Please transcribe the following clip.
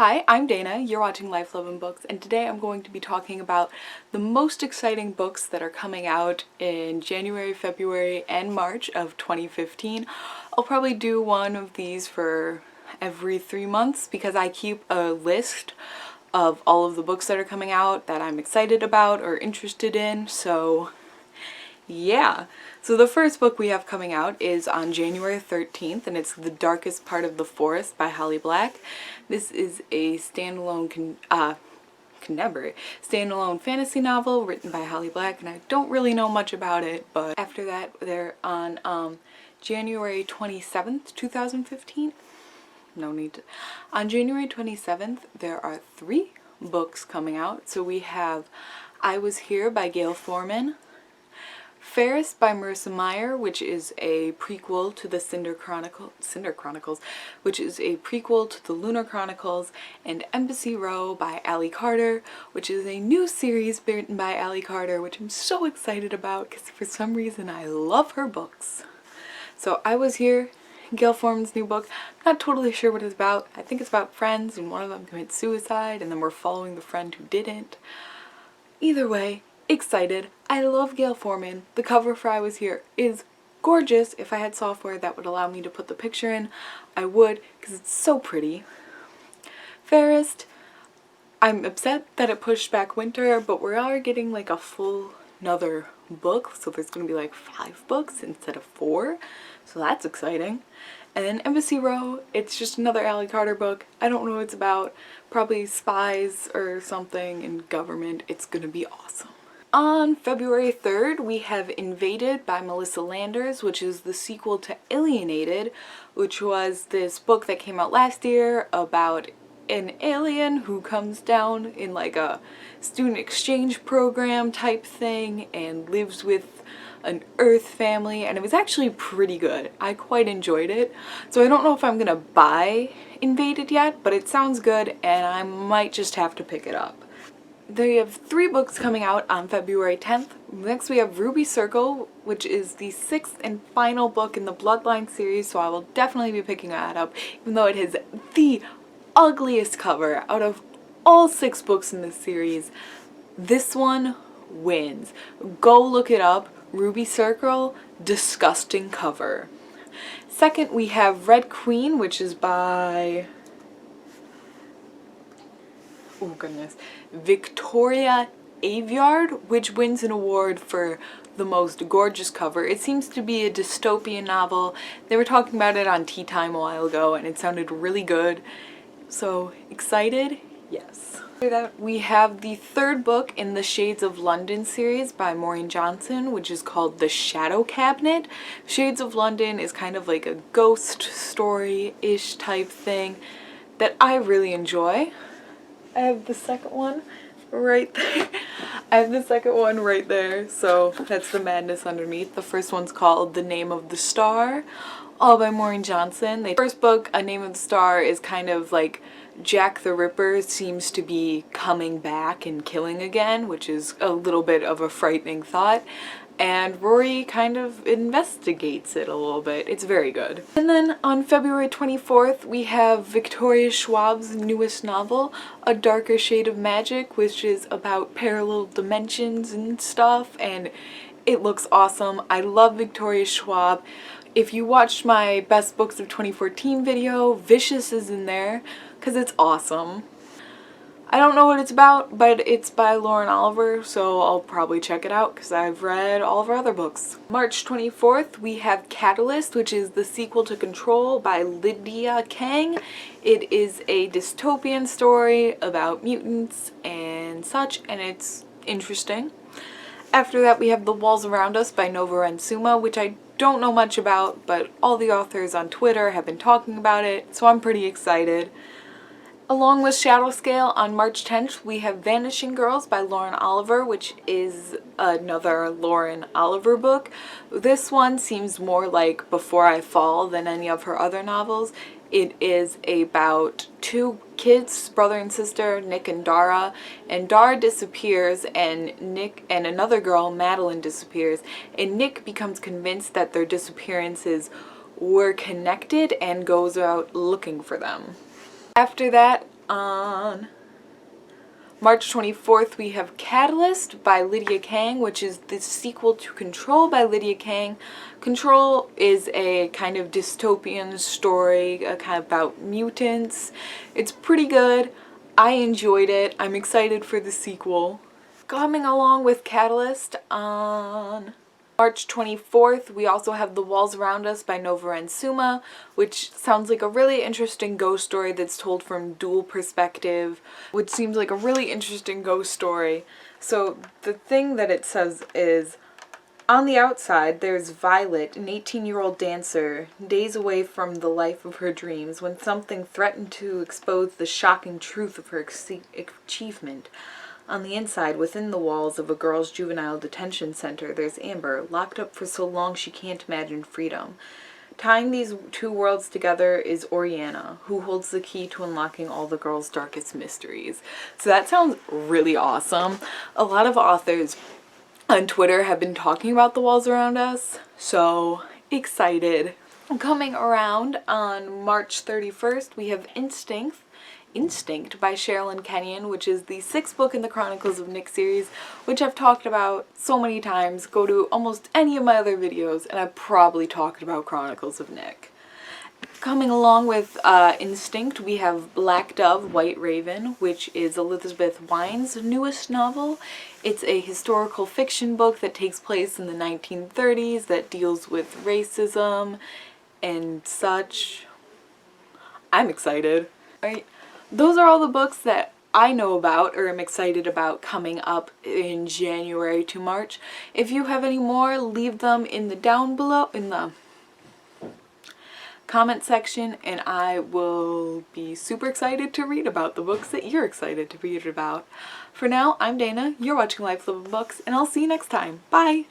Hi, I'm Dana, you're watching Life, Love, and Books, and today I'm going to be talking about the most exciting books that are coming out in January, February, and March of 2015. I'll probably do one of these for every 3 months because I keep a list of all of the books that are coming out that I'm excited about or interested in, so yeah. So the first book we have coming out is on January 13th, and it's The Darkest Part of the Forest by Holly Black. This is a standalone standalone fantasy novel written by Holly Black, and I don't really know much about it, but after that they're on January 27th, 2015. No need to. On January 27th, there are 3 books coming out. So we have I Was Here by Gail Forman, Ferris by Marissa Meyer, which is a prequel to the Cinder Chronicles, which is a prequel to the Lunar Chronicles, and Embassy Row by Allie Carter, which is a new series written by Allie Carter, which I'm so excited about because for some reason I love her books. So I Was Here, Gail Forman's new book. I'm not totally sure what it's about. I think it's about friends and one of them commits suicide and then we're following the friend who didn't. Either way, excited. I love Gail Forman. The cover for I Was Here is gorgeous. If I had software that would allow me to put the picture in, I would, because it's so pretty. Ferris, I'm upset that it pushed back winter, but we are getting like a full another book, so there's going to be like 5 books instead of 4, so that's exciting. And then Embassy Row, it's just another Allie Carter book. I don't know what it's about. Probably spies or something in government. It's gonna be awesome. On February 3rd, we have Invaded by Melissa Landers, which is the sequel to Alienated, which was this book that came out last year about an alien who comes down in like a student exchange program type thing and lives with an Earth family, and it was actually pretty good. I quite enjoyed it. So I don't know if I'm gonna buy Invaded yet, but it sounds good and I might just have to pick it up. They have 3 books coming out on February 10th. Next we have Ruby Circle, which is the 6th and final book in the Bloodline series, so I will definitely be picking that up, even though it has the ugliest cover out of all 6 books in this series. This one wins. Go look it up. Ruby Circle, disgusting cover. Second, we have Red Queen, which is by, oh goodness, Victoria Aveyard, which wins an award for the most gorgeous cover. It seems to be a dystopian novel. They were talking about it on Tea Time a while ago and it sounded really good. So excited? Yes. After that, we have the 3rd book in the Shades of London series by Maureen Johnson, which is called The Shadow Cabinet. Shades of London is kind of like a ghost story-ish type thing that I really enjoy. I have the second one right there. I have the second one right there, so that's the madness underneath. The first one's called The Name of the Star, all by Maureen Johnson. The first book, A Name of the Star, is kind of like Jack the Ripper seems to be coming back and killing again, which is a little bit of a frightening thought. And Rory kind of investigates it a little bit. It's very good. And then on February 24th, we have Victoria Schwab's newest novel, A Darker Shade of Magic, which is about parallel dimensions and stuff, and it looks awesome. I love Victoria Schwab. If you watched my Best Books of 2014 video, Vicious is in there, because it's awesome. I don't know what it's about, but it's by Lauren Oliver, so I'll probably check it out because I've read all of her other books. March 24th, we have Catalyst, which is the sequel to Control by Lydia Kang. It is a dystopian story about mutants and such, and it's interesting. After that, we have The Walls Around Us by Nova Rensuma, which I don't know much about, but all the authors on Twitter have been talking about it, so I'm pretty excited. Along with Shadowscale, on March 10th, we have Vanishing Girls by Lauren Oliver, which is another Lauren Oliver book. This one seems more like Before I Fall than any of her other novels. It is about 2 kids, brother and sister, Nick and Dara disappears and Nick and another girl, Madeline, disappears, and Nick becomes convinced that their disappearances were connected and goes out looking for them. After that, On March 24th, we have Catalyst by Lydia Kang, which is the sequel to Control by Lydia Kang. Control is a kind of dystopian story, kind of about mutants. It's pretty good. I enjoyed it. I'm excited for the sequel. Coming along with Catalyst on March 24th, we also have The Walls Around Us by Nova and Suma, which sounds like a really interesting ghost story that's told from dual perspective, which seems like a really interesting ghost story. So the thing that it says is, on the outside, there's Violet, an 18-year-old dancer, days away from the life of her dreams when something threatened to expose the shocking truth of her achievement. On the inside, within the walls of a girls' juvenile detention center, there's Amber, locked up for so long she can't imagine freedom. Tying these two worlds together is Oriana, who holds the key to unlocking all the girls' darkest mysteries. So that sounds really awesome. A lot of authors on Twitter have been talking about The Walls Around Us, so excited. Coming around on March 31st, we have Instinct by Sherilyn Kenyon, which is the 6th book in the Chronicles of Nick series, which I've talked about so many times. Go to almost any of my other videos and I've probably talked about Chronicles of Nick. Coming along with Instinct, we have Black Dove, White Raven, which is Elizabeth Wine's newest novel. It's a historical fiction book that takes place in the 1930s that deals with racism and such. I'm excited. Right? Those are all the books that I know about or am excited about coming up in January to March. If you have any more, leave them in the down below in the comment section, and I will be super excited to read about the books that you're excited to read about. For now, I'm Dana, you're watching Life Love and Books, and I'll see you next time. Bye!